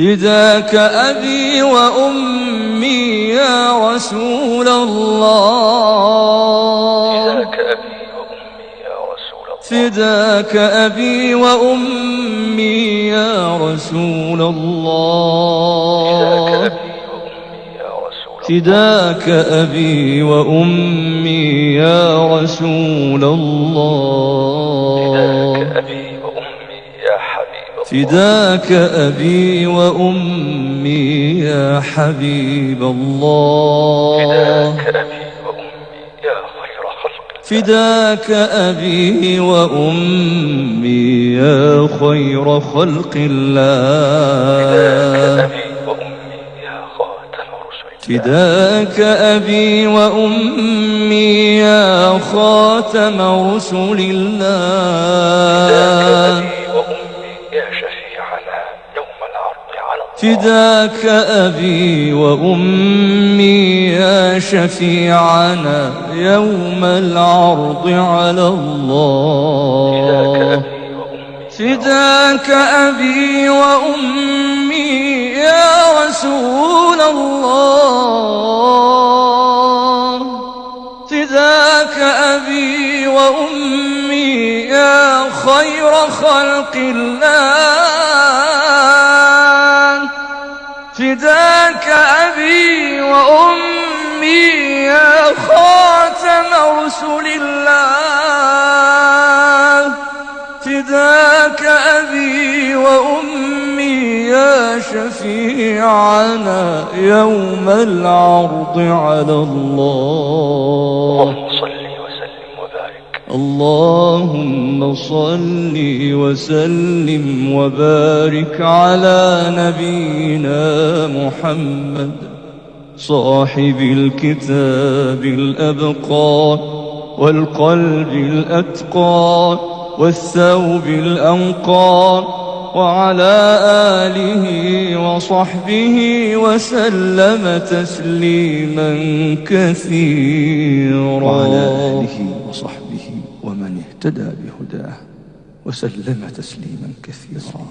فداك أبي وأمي يا رسول الله، فداك أبي وأمي يا رسول الله، فداك أبي وأمي يا رسول الله، فداك أبي وأمي يا حبيب الله، فداك أبي وأمي يا خير خلق الله، فداك أبي وأمي يا خاتم رسل الله، فداك أبي وأمي يا شفيعنا يوم العرض على الله، فداك أبي وأمي يا رسول الله، فداك أبي وأمي يا خير خلق الله، فداك أبي وأمي يا خاتم رسل الله، فداك أبي وأمي يا شفيعنا يوم العرض على الله. اللهم صل وسلم وبارك على نبينا محمد صاحب الكتاب الأبقى والقلب الأتقى والثوب الأنقى، وعلى آله وصحبه وسلم تسليما كثيرا، وعلى آله وصحبه ومن اهتدى بهداه وسلم تسليما كثيرا.